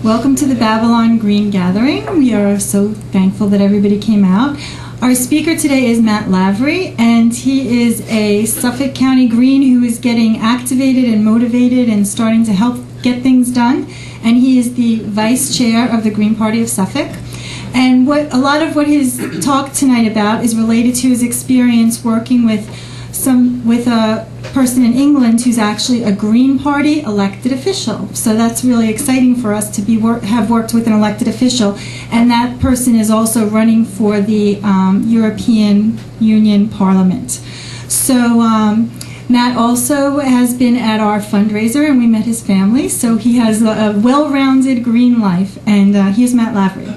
Welcome to the Babylon Green Gathering. We are so thankful that everybody came out. Our speaker today is Matt Lavery, and he is a Suffolk County Green who is getting activated and motivated and starting to help get things done. And he is the vice chair of the Green Party of Suffolk. And a lot of what his talk tonight about is related to his experience working with a person in England who's actually a Green Party elected official. So that's really exciting for us to have worked with an elected official, and that person is also running for the European Union Parliament. So Matt also has been at our fundraiser, and we met his family. So he has a well-rounded green life, and here's Matt Lavery.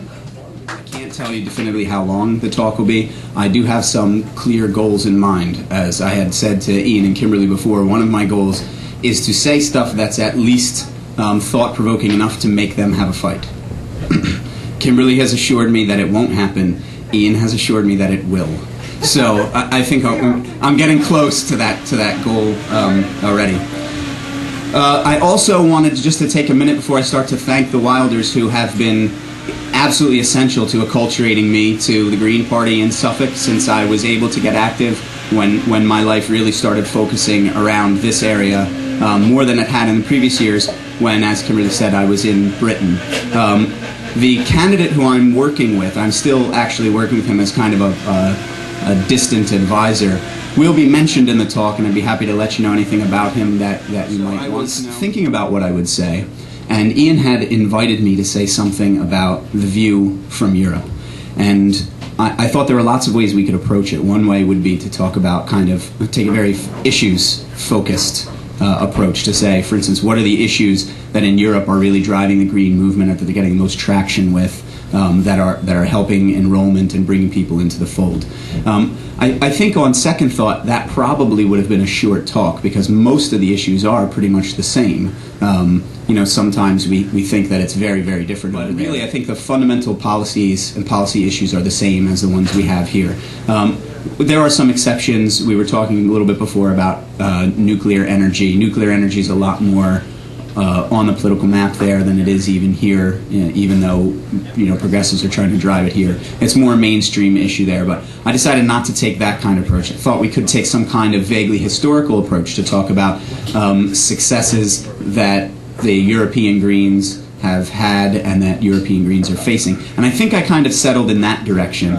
Tell you definitively how long the talk will be. I do have some clear goals in mind. As I had said to Ian and Kimberly before, one of my goals is to say stuff that's at least thought-provoking enough to make them have a fight. Kimberly has assured me that it won't happen. Ian has assured me that it will. So I think I'm getting close to that goal already. I also wanted just to take a minute before I start to thank the Wilders who have been absolutely essential to acculturating me to the Green Party in Suffolk since I was able to get active when my life really started focusing around this area more than it had in the previous years when, as Kimberly said, I was in Britain. The candidate who I'm working with, I'm still actually working with him as kind of a distant advisor, will be mentioned in the talk, and I'd be happy to let you know anything about him that you might want to know. I was thinking about what I would say, and Ian had invited me to say something about the view from Europe. And I thought there were lots of ways we could approach it. One way would be to talk about take a very issues-focused approach to say, for instance, what are the issues that in Europe are really driving the green movement, that they're getting the most traction with, that are helping enrollment and bringing people into the fold. I think on second thought, that probably would have been a short talk because most of the issues are pretty much the same. Sometimes we think that it's very, very different. But really, I think the fundamental policies and policy issues are the same as the ones we have here. There are some exceptions. We were talking a little bit before about nuclear energy. Nuclear energy is a lot more on the political map there than it is even here, even though progressives are trying to drive it here. It's more a mainstream issue there, but I decided not to take that kind of approach. I thought we could take some kind of vaguely historical approach to talk about successes that the European Greens have had and that European Greens are facing. And I think I kind of settled in that direction.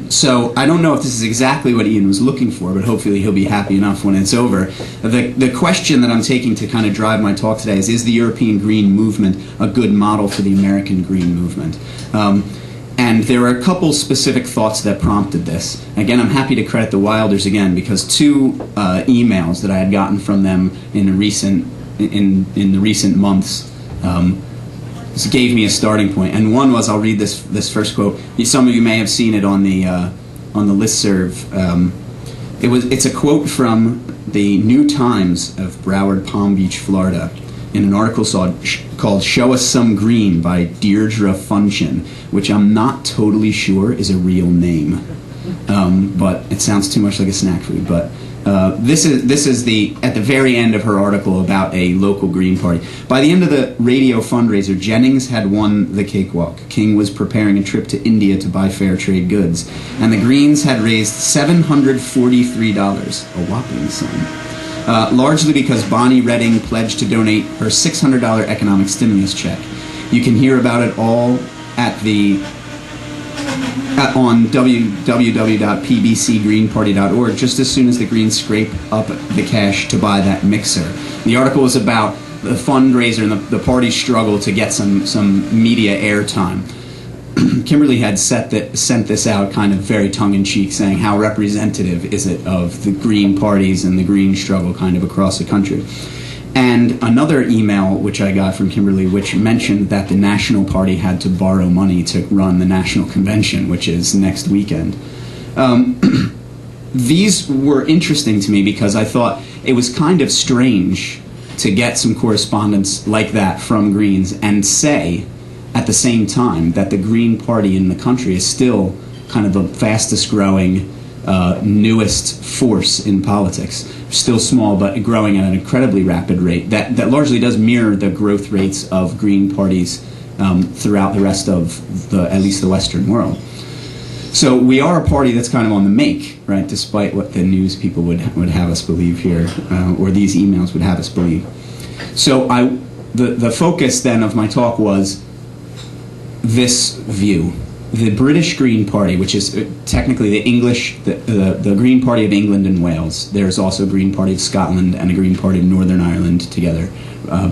So I don't know if this is exactly what Ian was looking for, but hopefully he'll be happy enough when it's over. The question that I'm taking to kind of drive my talk today is the European Green movement a good model for the American Green movement? And there are a couple specific thoughts that prompted this. Again, I'm happy to credit the Wilders again because two emails that I had gotten from them in the recent months gave me a starting point. And one was, I'll read this first quote. Some of you may have seen it on the listserv. It's a quote from the New Times of Broward, Palm Beach, Florida, in an article called "Show Us Some Green" by Deirdre Funchin, which I'm not totally sure is a real name, but it sounds too much like a snack food. But this is at the very end of her article about a local Green Party. By the end of the radio fundraiser, Jennings had won the cakewalk. King was preparing a trip to India to buy fair trade goods, and the Greens had raised $743, a whopping sum, largely because Bonnie Redding pledged to donate her $600 economic stimulus check. You can hear about it all on www.pbcgreenparty.org just as soon as the Greens scrape up the cash to buy that mixer. The article was about the fundraiser and the party's struggle to get some media airtime. Kimberly had sent this out kind of very tongue-in-cheek, saying how representative is it of the Green parties and the Green struggle kind of across the country. And another email which I got from Kimberly which mentioned that the National Party had to borrow money to run the National Convention, which is next weekend. These were interesting to me because I thought it was kind of strange to get some correspondence like that from Greens and say at the same time that the Green Party in the country is still kind of the fastest growing newest force in politics. Still small, but growing at an incredibly rapid rate. That largely does mirror the growth rates of Green parties throughout the rest of at least the Western world. So we are a party that's kind of on the make, right? Despite what the news people would have us believe here, or these emails would have us believe. So the focus then of my talk was this view. The British Green Party, which is technically the Green Party of England and Wales. There's also a Green Party of Scotland and a Green Party of Northern Ireland together,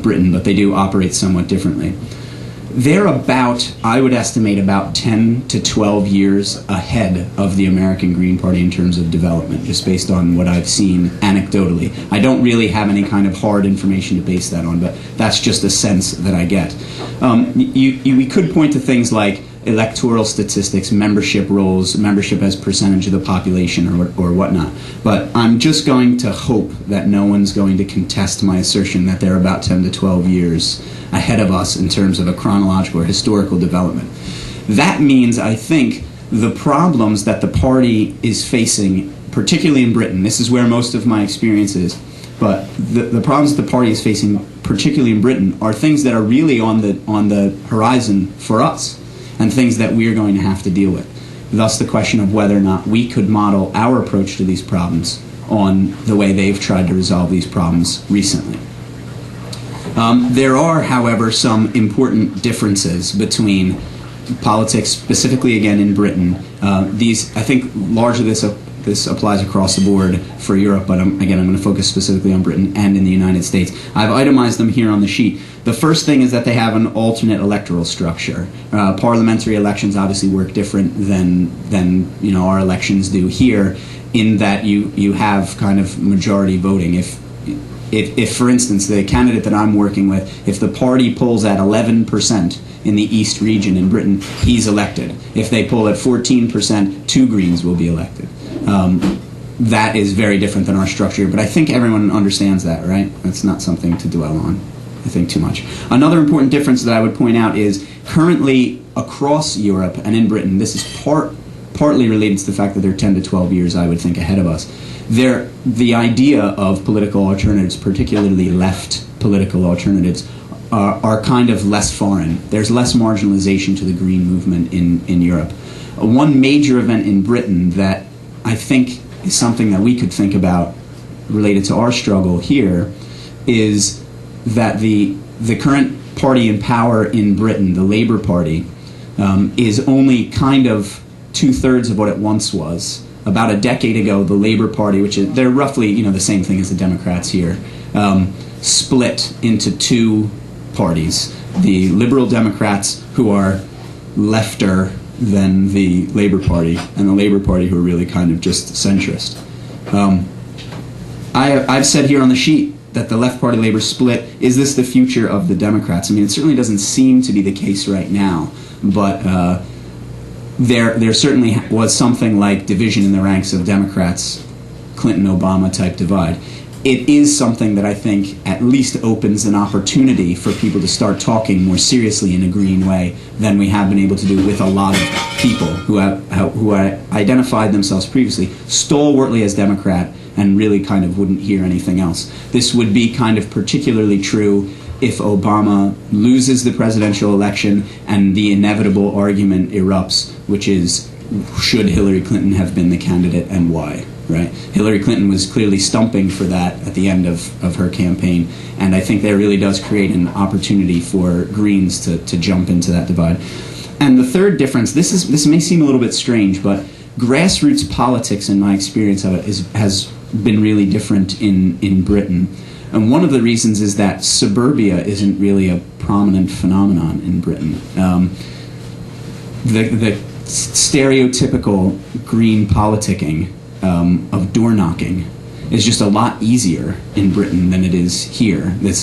Britain, but they do operate somewhat differently. They're I would estimate, about 10 to 12 years ahead of the American Green Party in terms of development, just based on what I've seen anecdotally. I don't really have any kind of hard information to base that on, but that's just a sense that I get. We could point to things like electoral statistics, membership rolls, membership as percentage of the population, or whatnot. But I'm just going to hope that no one's going to contest my assertion that they're about 10 to 12 years ahead of us in terms of a chronological or historical development. That means, I think, the problems that the party is facing, particularly in Britain, this is where most of my experience is, but the problems that the party is facing, particularly in Britain, are things that are really on the horizon for us, and things that we're going to have to deal with. Thus the question of whether or not we could model our approach to these problems on the way they've tried to resolve these problems recently. There are, however, some important differences between politics, specifically again in Britain. I think largely this applies across the board for Europe, but I'm going to focus specifically on Britain and in the United States. I've itemized them here on the sheet. The first thing is that they have an alternate electoral structure. Parliamentary elections obviously work different than our elections do here, in that you have kind of majority voting. If, for instance, the candidate that I'm working with, if the party polls at 11% in the East region in Britain, he's elected. If they poll at 14%, 2 Greens will be elected. That is very different than our structure, but I think everyone understands that, right? That's not something to dwell on, I think, too much. Another important difference that I would point out is currently across Europe and in Britain, this is partly related to the fact that they're 10 to 12 years, I would think, ahead of us. The idea of political alternatives, particularly left political alternatives, are kind of less foreign. There's less marginalization to the Green movement in Europe. One major event in Britain that I think is something that we could think about related to our struggle here is that the current party in power in Britain, the Labour Party, is only kind of 2/3 of what it once was. About a decade ago, the Labour Party, they're roughly the same thing as the Democrats here, split into 2 parties. The Liberal Democrats, who are lefter than the Labour Party, and the Labour Party, who are really kind of just centrist. I've said here on the sheet that the left party Labour split, is this the future of the Democrats? I mean, it certainly doesn't seem to be the case right now, but there certainly was something like division in the ranks of Democrats, Clinton-Obama type divide. It is something that I think at least opens an opportunity for people to start talking more seriously in a green way than we have been able to do with a lot of people who identified themselves previously stalwartly as Democrat and really kind of wouldn't hear anything else. This would be kind of particularly true if Obama loses the presidential election and the inevitable argument erupts, which is, should Hillary Clinton have been the candidate and why? Right? Hillary Clinton was clearly stumping for that at the end of her campaign, and I think that really does create an opportunity for Greens to jump into that divide. And the third difference, this may seem a little bit strange, but grassroots politics, in my experience of it, has been really different in Britain. And one of the reasons is that suburbia isn't really a prominent phenomenon in Britain. The stereotypical Green politicking of door knocking is just a lot easier in Britain than it is here. It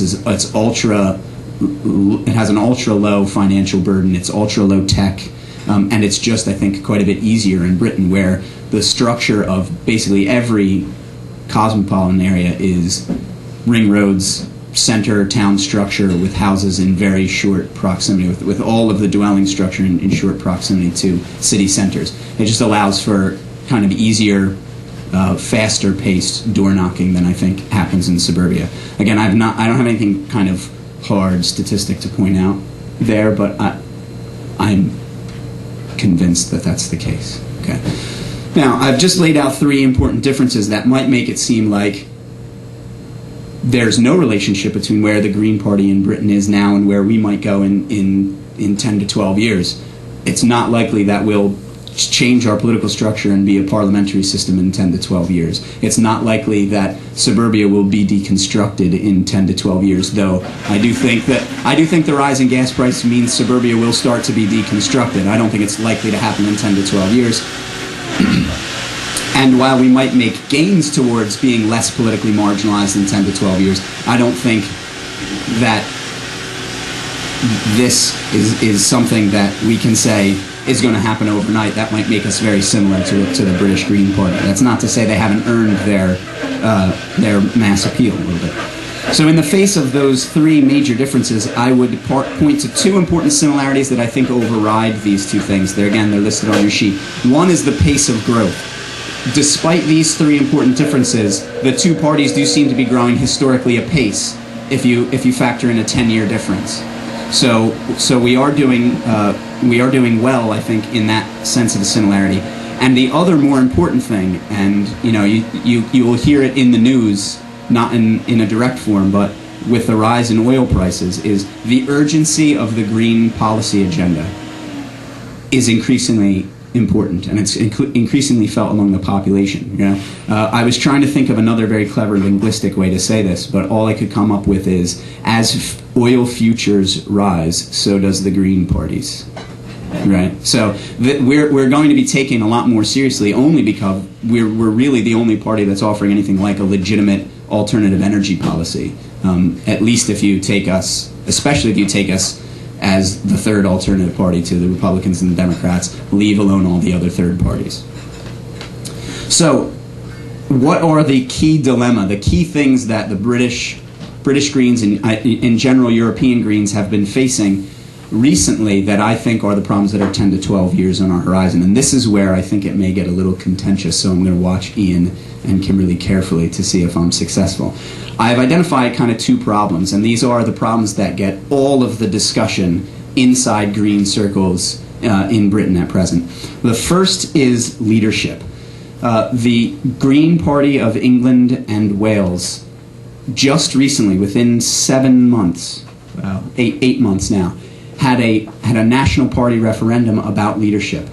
has an ultra low financial burden, it's ultra low tech, and it's just, I think, quite a bit easier in Britain, where the structure of basically every cosmopolitan area is ring roads, center town structure with houses in very short proximity, with all of the dwelling structure in short proximity to city centers. It just allows for kind of easier, faster paced door knocking than I think happens in suburbia. Again, I don't have anything kind of hard statistic to point out there, but I'm convinced that that's the case. Okay. Now, I've just laid out three important differences that might make it seem like there's no relationship between where the Green Party in Britain is now and where we might go in 10 to 12 years. It's not likely that we'll change our political structure and be a parliamentary system in 10 to 12 years. It's not likely that suburbia will be deconstructed in 10 to 12 years, though I do think the rise in gas prices means suburbia will start to be deconstructed. I don't think it's likely to happen in 10 to 12 years. And while we might make gains towards being less politically marginalized in 10 to 12 years, I don't think that this is something that we can say is going to happen overnight. That might make us very similar to the British Green Party. That's not to say they haven't earned their mass appeal a little bit. So in the face of those three major differences, I would point to two important similarities that I think override these two things. They're listed on your sheet. One is the pace of growth. Despite these three important differences, the two parties do seem to be growing historically apace if you factor in a 10-year difference. So we are doing well, I think, in that sense of a similarity. And the other more important thing, and you will hear it in the news, not in a direct form, but with the rise in oil prices, is the urgency of the green policy agenda is increasingly important, and it's increasingly felt among the population. I was trying to think of another very clever linguistic way to say this, but all I could come up with is, as oil futures rise, so does the Green parties. Right? So we're going to be taken a lot more seriously only because we're really the only party that's offering anything like a legitimate alternative energy policy. At least if you take us, especially if you take us as the third alternative party to the Republicans and the Democrats, leave alone all the other third parties. So what are the key dilemma, the key things that the British Greens and in general European Greens have been facing recently that I think are the problems that are 10 to 12 years on our horizon? And this is where I think it may get a little contentious, so I'm going to watch Ian and Kimberly carefully to see if I'm successful. I've identified kind of two problems, and these are the problems that get all of the discussion inside Green circles in Britain at present. The first is leadership. The Green Party of England and Wales just recently, within 7 months, 8 months now, had a national party referendum about leadership.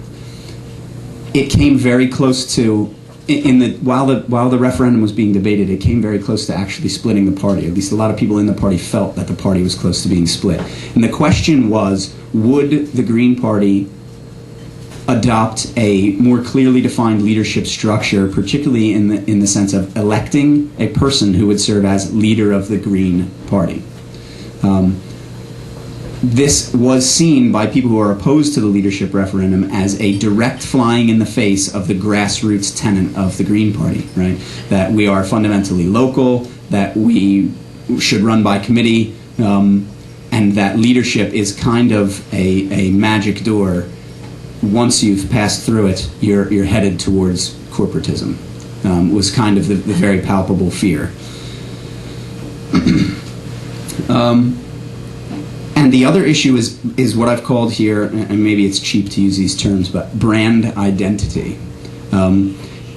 It came very close to, while the referendum was being debated, it came very close to actually splitting the party. At least a lot of people in the party felt that the party was close to being split. And the question was, would the Green Party adopt a more clearly defined leadership structure, particularly in the sense of electing a person who would serve as leader of the Green Party? This was seen by people who are opposed to the leadership referendum as a direct flying in the face of the grassroots tenet of the Green Party, right? That we are fundamentally local, that we should run by committee, and that leadership is kind of a magic door. Once you've passed through it, you're headed towards corporatism, was kind of the very palpable fear. And the other issue is what I've called here, and maybe it's cheap to use these terms, but brand identity.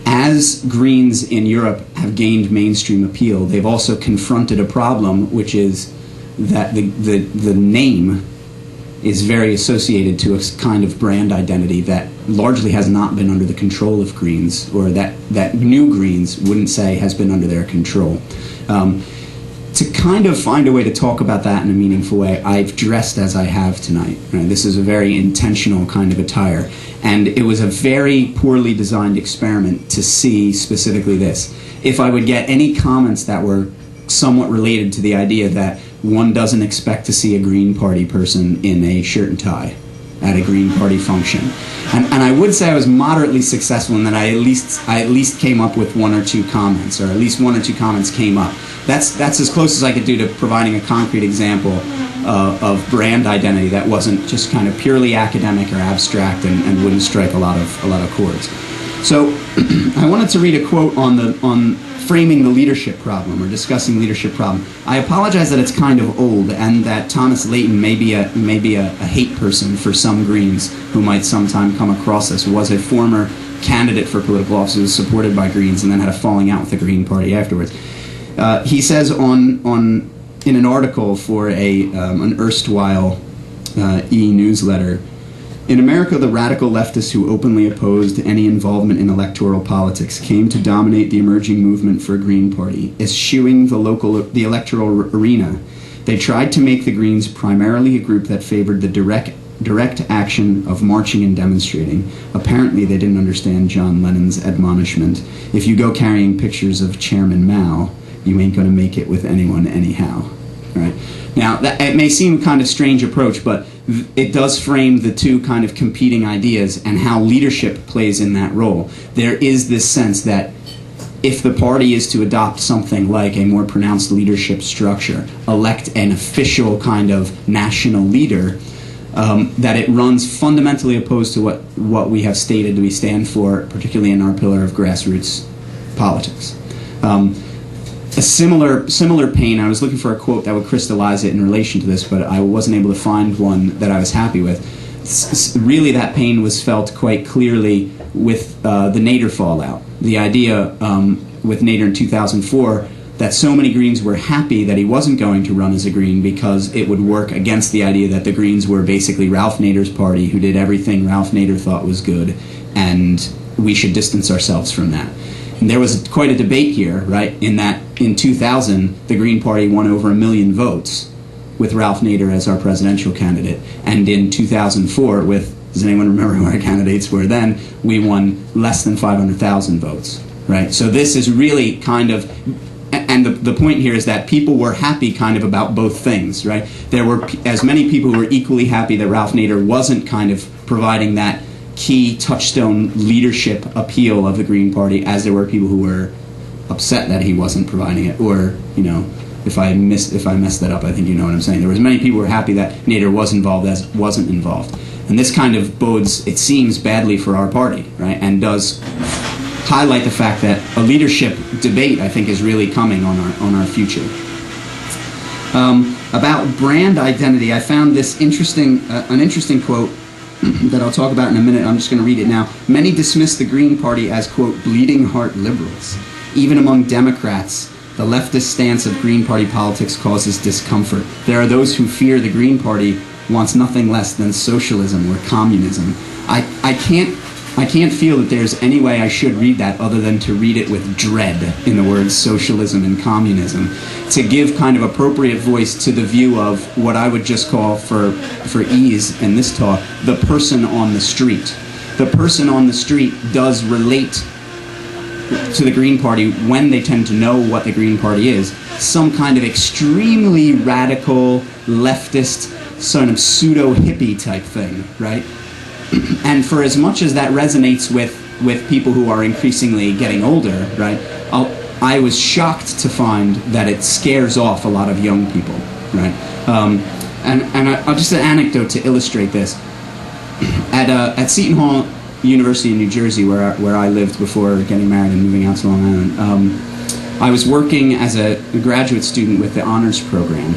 As Greens in Europe have gained mainstream appeal, they've also confronted a problem, which is that the name is very associated to a kind of brand identity that largely has not been under the control of Greens, or that new Greens wouldn't say has been under their control. To kind of find a way to talk about that in a meaningful way, I've dressed as I have tonight. Right? This is a very intentional kind of attire. And it was a very poorly designed experiment to see specifically this. If I would get any comments that were somewhat related to the idea that one doesn't expect to see a Green Party person in a shirt and tie at a Green Party function. And I would say I was moderately successful in that I at least came up with one or two comments, or at least one or two comments came up. That's as close as I could do to providing a concrete example of brand identity that wasn't just kind of purely academic or abstract and wouldn't strike a lot of chords. So I wanted to read a quote on framing the leadership problem or discussing leadership problem. I apologize that it's kind of old and that Thomas Layton may be a hate person for some Greens who might sometime come across this, who was a former candidate for political office who was supported by Greens and then had a falling out with the Green Party afterwards. He says in an article for an erstwhile e-newsletter, in America, the radical leftists who openly opposed any involvement in electoral politics came to dominate the emerging movement for a Green Party, eschewing the electoral arena. They tried to make the Greens primarily a group that favored the direct action of marching and demonstrating. Apparently, they didn't understand John Lennon's admonishment. If you go carrying pictures of Chairman Mao, you ain't going to make it with anyone anyhow. Right? Now, it may seem a kind of strange approach, but it does frame the two kind of competing ideas and how leadership plays in that role. There is this sense that if the party is to adopt something like a more pronounced leadership structure, elect an official kind of national leader, that it runs fundamentally opposed to what we have stated we stand for, particularly in our pillar of grassroots politics. A similar pain, I was looking for a quote that would crystallize it in relation to this, but I wasn't able to find one that I was happy with. Really, that pain was felt quite clearly with the Nader fallout. The idea with Nader in 2004 that so many Greens were happy that he wasn't going to run as a Green because it would work against the idea that the Greens were basically Ralph Nader's party who did everything Ralph Nader thought was good, and we should distance ourselves from that. And there was quite a debate here, right, in that in 2000, the Green Party won over 1 million votes with Ralph Nader as our presidential candidate. And in 2004, does anyone remember who our candidates were then, we won less than 500,000 votes, right? So this is really kind of, and the point here is that people were happy kind of about both things, right? There were as many people who were equally happy that Ralph Nader wasn't kind of providing that key touchstone leadership appeal of the Green Party as there were people who were upset that he wasn't providing it, or, you know, if I messed that up, I think you know what I'm saying. There was many people who were happy that Nader was involved as wasn't involved. And this kind of bodes, it seems, badly for our party, right? And does highlight the fact that a leadership debate, I think, is really coming on our future. About brand identity, I found this an interesting quote that I'll talk about in a minute. I'm just going to read it now. Many dismiss the Green Party as, quote, bleeding heart liberals. Even among Democrats, the leftist stance of Green Party politics causes discomfort. There are those who fear the Green Party wants nothing less than socialism or communism. I can't feel that there's any way I should read that other than to read it with dread in the words socialism and communism, to give kind of appropriate voice to the view of what I would just call, for ease in this talk, the person on the street. The person on the street does relate to the Green Party when they tend to know what the Green Party is, some kind of extremely radical, leftist, sort of pseudo-hippie type thing, right? And for as much as that resonates with people who are increasingly getting older, right, I was shocked to find that it scares off a lot of young people, right? And I'll just an anecdote to illustrate this. At Seton Hall University in New Jersey, where I lived before getting married and moving out to Long Island, I was working as a graduate student with the honors program,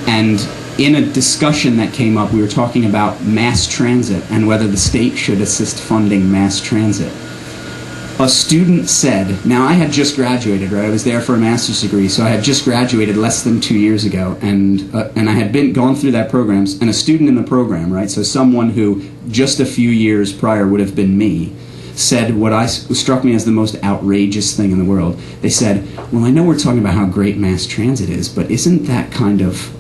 and in a discussion that came up, we were talking about mass transit and whether the state should assist funding mass transit. A student said, now I had just graduated, right? I was there for a master's degree, so I had just graduated less than 2 years ago, and I had gone through that program, and a student in the program, right? So someone who just a few years prior would have been me, said what struck me as the most outrageous thing in the world. They said, well, I know we're talking about how great mass transit is, but isn't that kind of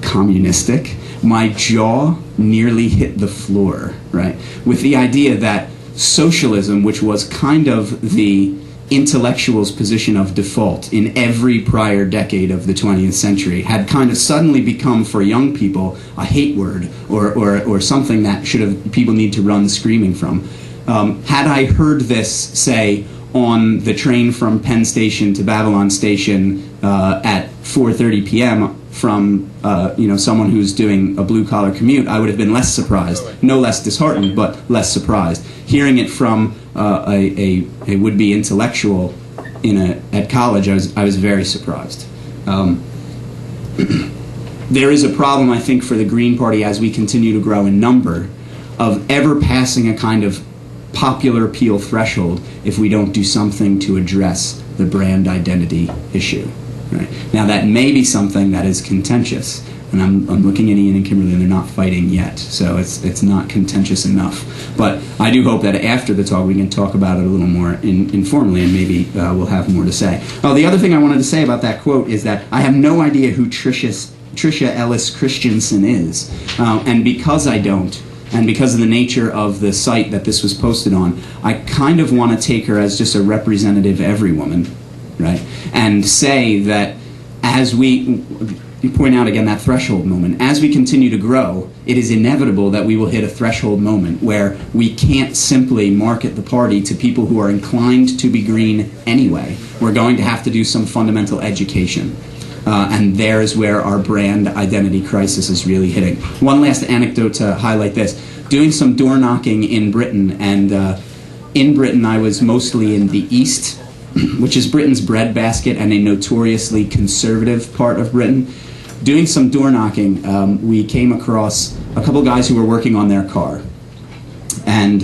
communistic? My jaw nearly hit the floor, right? With the idea that socialism, which was kind of the intellectuals' position of default in every prior decade of the 20th century, had kind of suddenly become, for young people, a hate word or something that people need to run screaming from. Had I heard this, say, on the train from Penn Station to Babylon Station at 4:30 p.m., from someone who's doing a blue-collar commute, I would have been less surprised. No less disheartened, but less surprised. Hearing it from a would-be intellectual at college, I was very surprised. There is a problem, I think, for the Green Party as we continue to grow in number of ever passing a kind of popular appeal threshold if we don't do something to address the brand identity issue. Right? Now, that may be something that is contentious, and I'm looking at Ian and Kimberly, and they're not fighting yet, so it's not contentious enough. But I do hope that after the talk we can talk about it a little more informally, and maybe we'll have more to say. Oh, the other thing I wanted to say about that quote is that I have no idea who Tricia Ellis Christensen is, and because I don't, and because of the nature of the site that this was posted on, I kind of want to take her as just a representative everywoman, right? And say that as you point out again that threshold moment, as we continue to grow, it is inevitable that we will hit a threshold moment where we can't simply market the party to people who are inclined to be green anyway. We're going to have to do some fundamental education. And there's where our brand identity crisis is really hitting. One last anecdote to highlight this. Doing some door knocking in Britain, and in Britain I was mostly in the East, which is Britain's breadbasket and a notoriously conservative part of Britain. Doing some door knocking, we came across a couple guys who were working on their car. And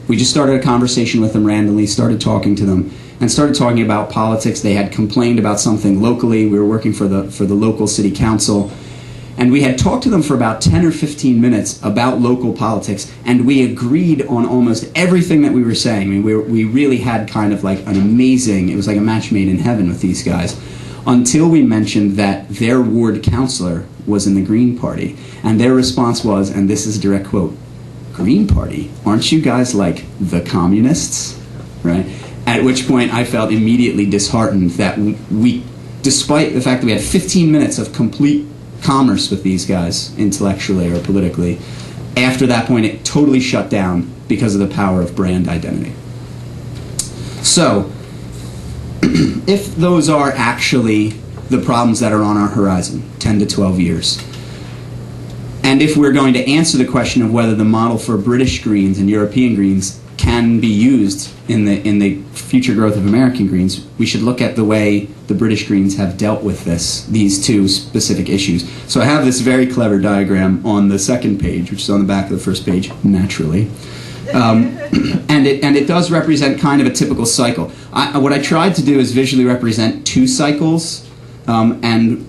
we just started a conversation with them randomly, started talking to them, and started talking about politics. They had complained about something locally. We were working for the local city council. And we had talked to them for about 10 or 15 minutes about local politics, and we agreed on almost everything that we were saying. I mean, we really had kind of like an amazing, it was like a match made in heaven with these guys, until we mentioned that their ward councilor was in the Green Party. And their response was, and this is a direct quote, "Green Party? Aren't you guys like the communists?" Right? At which point I felt immediately disheartened that we, despite the fact that we had 15 minutes of complete commerce with these guys, intellectually or politically, after that point it totally shut down because of the power of brand identity. So, if those are actually the problems that are on our horizon, 10 to 12 years, and if we're going to answer the question of whether the model for British Greens and European Greens can be used in the future growth of American Greens, we should look at the way the British Greens have dealt with these two specific issues. So I have this very clever diagram on the second page, which is on the back of the first page, naturally. And it does represent kind of a typical cycle. What I tried to do is visually represent two cycles, and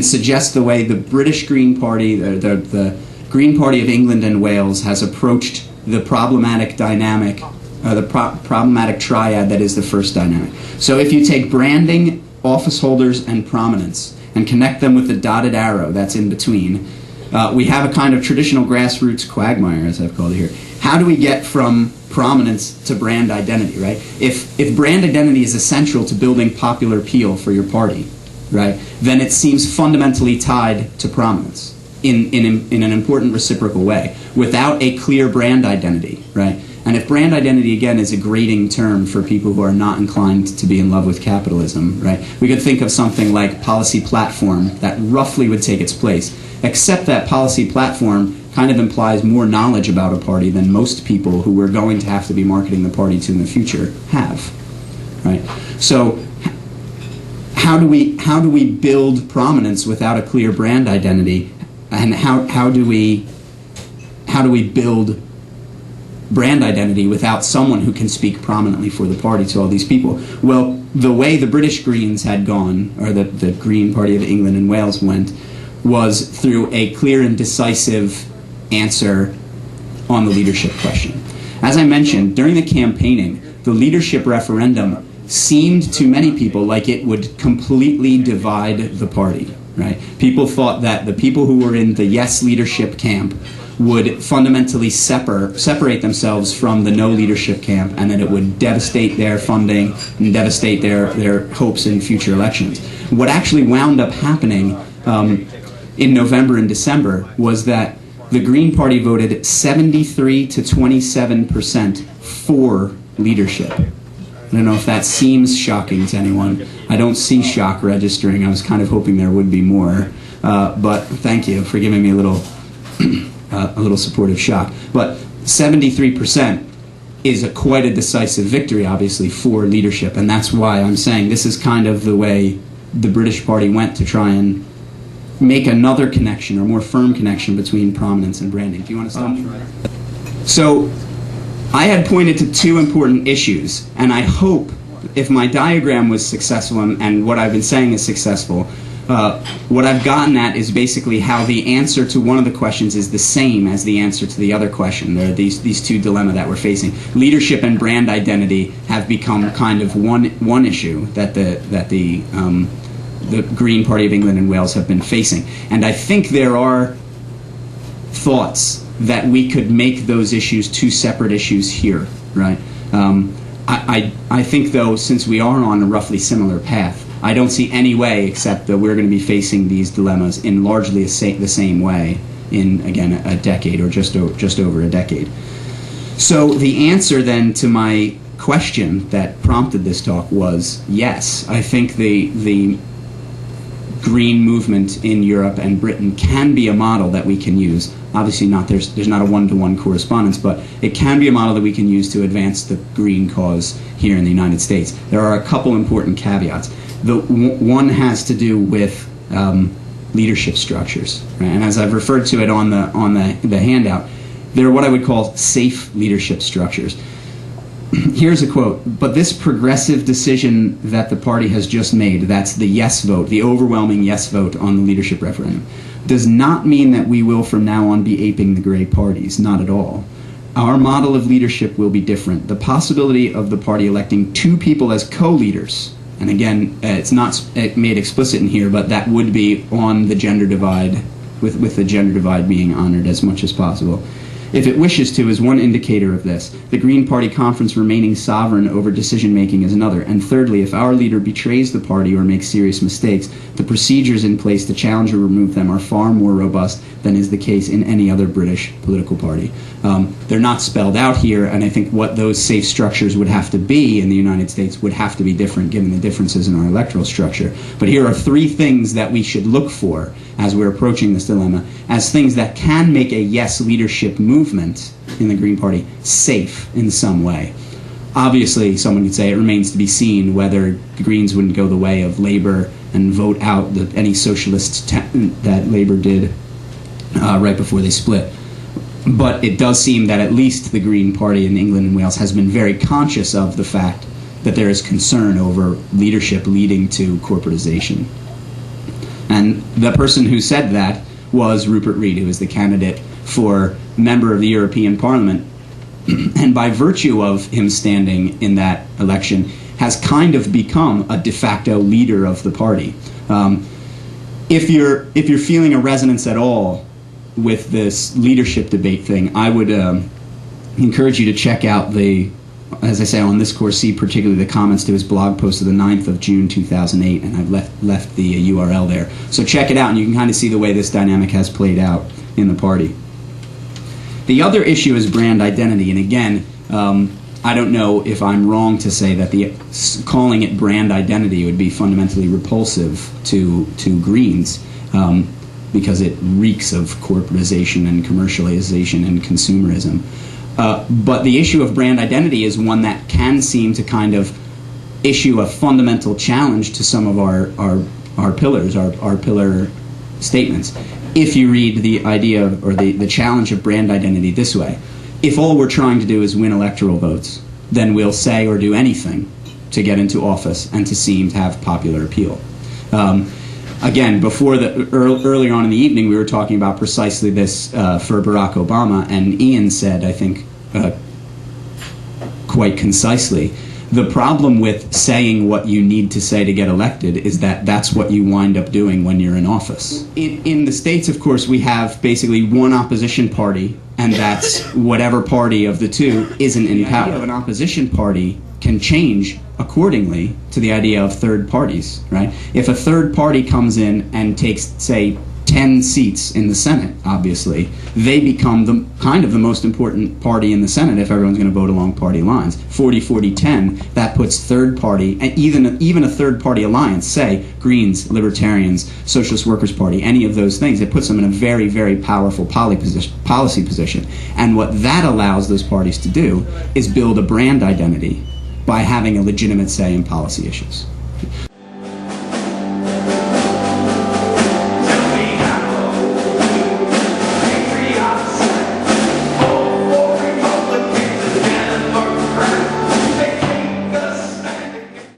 suggest the way the British Green Party, the Green Party of England and Wales, has approached the problematic dynamic, problematic triad that is the first dynamic. So if you take branding, office holders, and prominence, and connect them with the dotted arrow that's in between, we have a kind of traditional grassroots quagmire, as I've called it here. How do we get from prominence to brand identity, right? If brand identity is essential to building popular appeal for your party, right, then it seems fundamentally tied to prominence in an important reciprocal way, without a clear brand identity, right? And if brand identity, again, is a grating term for people who are not inclined to be in love with capitalism, right, we could think of something like policy platform that roughly would take its place, except that policy platform kind of implies more knowledge about a party than most people who we're going to have to be marketing the party to in the future have, right? So how do we build prominence without a clear brand identity, and how do we build brand identity without someone who can speak prominently for the party to all these people? Well, the way the British Greens had gone, or the Green Party of England and Wales went, was through a clear and decisive answer on the leadership question. As I mentioned, during the campaigning, the leadership referendum seemed to many people like it would completely divide the party, right? People thought that the people who were in the yes leadership camp would fundamentally separate themselves from the no leadership camp, and that it would devastate their funding and devastate their hopes in future elections. What actually wound up happening in November and December was that the Green Party voted 73 to 27% for leadership. I don't know if that seems shocking to anyone. I don't see shock registering. I was kind of hoping there would be more, but thank you for giving me a little supportive shock. But 73%, is quite a decisive victory, obviously, for leadership. And that's why I'm saying this is kind of the way the British Party went to try and make another connection, or more firm connection, between prominence and branding. Do you want to stop? So I had pointed to two important issues, and I hope if my diagram was successful and what I've been saying is successful, what I've gotten at is basically how the answer to one of the questions is the same as the answer to the other question. There are these two dilemmas that we're facing. Leadership and brand identity have become kind of one issue that the Green Party of England and Wales have been facing. And I think there are thoughts that we could make those issues two separate issues here, right? I think, though, since we are on a roughly similar path, I don't see any way except that we're going to be facing these dilemmas in largely the same way in, again, a decade or just over a decade. So the answer then to my question that prompted this talk was yes. I think the green movement in Europe and Britain can be a model that we can use. Obviously not, there's not a one-to-one correspondence, but it can be a model that we can use to advance the green cause here in the United States. There are a couple important caveats. The one has to do with leadership structures, right? And as I've referred to it on the handout, they're what I would call safe leadership structures. Here's a quote: "But this progressive decision that the party has just made, that's the yes vote, the overwhelming yes vote on the leadership referendum, does not mean that we will from now on be aping the gray parties, not at all. Our model of leadership will be different. The possibility of the party electing two people as co-leaders," and again, it's not made explicit in here, but that would be on the gender divide, with the gender divide being honored as much as possible. "If it wishes to, is one indicator of this. The Green Party conference remaining sovereign over decision-making is another. And thirdly, if our leader betrays the party or makes serious mistakes, the procedures in place to challenge or remove them are far more robust than is the case in any other British political party." They're not spelled out here, and I think what those safe structures would have to be in the United States would have to be different given the differences in our electoral structure. But here are three things that we should look for as we're approaching this dilemma, as things that can make a yes leadership movement in the Green Party safe in some way. Obviously, someone could say it remains to be seen whether the Greens wouldn't go the way of Labour and vote out any socialists that Labour did right before they split. But it does seem that at least the Green Party in England and Wales has been very conscious of the fact that there is concern over leadership leading to corporatization. And the person who said that was Rupert Reid, who is the candidate for member of the European Parliament, and by virtue of him standing in that election, has kind of become a de facto leader of the party. If you're feeling a resonance at all with this leadership debate thing, I would encourage you to check out as I say on this course, see particularly the comments to his blog post of the 9th of June 2008, and I've left the URL there. So check it out, and you can kind of see the way this dynamic has played out in the party. The other issue is brand identity, and again, I don't know if I'm wrong to say that calling it brand identity would be fundamentally repulsive to Greens, because it reeks of corporatization and commercialization and consumerism. But the issue of brand identity is one that can seem to kind of issue a fundamental challenge to some of our pillars, our pillar statements. If you read the idea or the challenge of brand identity this way: if all we're trying to do is win electoral votes, then we'll say or do anything to get into office and to seem to have popular appeal. Again, earlier on in the evening, we were talking about precisely this for Barack Obama, and Ian said, I think, quite concisely, the problem with saying what you need to say to get elected is that that's what you wind up doing when you're in office. In the States, of course, we have basically one opposition party, and that's whatever party of the two isn't in power. The idea of an opposition party can change accordingly to the idea of third parties, right? If a third party comes in and takes, say, 10 seats in the Senate, obviously, they become the kind of the most important party in the Senate if everyone's going to vote along party lines. 40-40-10, that puts third party, and even a third party alliance, say Greens, Libertarians, Socialist Workers' Party, any of those things, it puts them in a very, very powerful policy position. And what that allows those parties to do is build a brand identity by having a legitimate say in policy issues.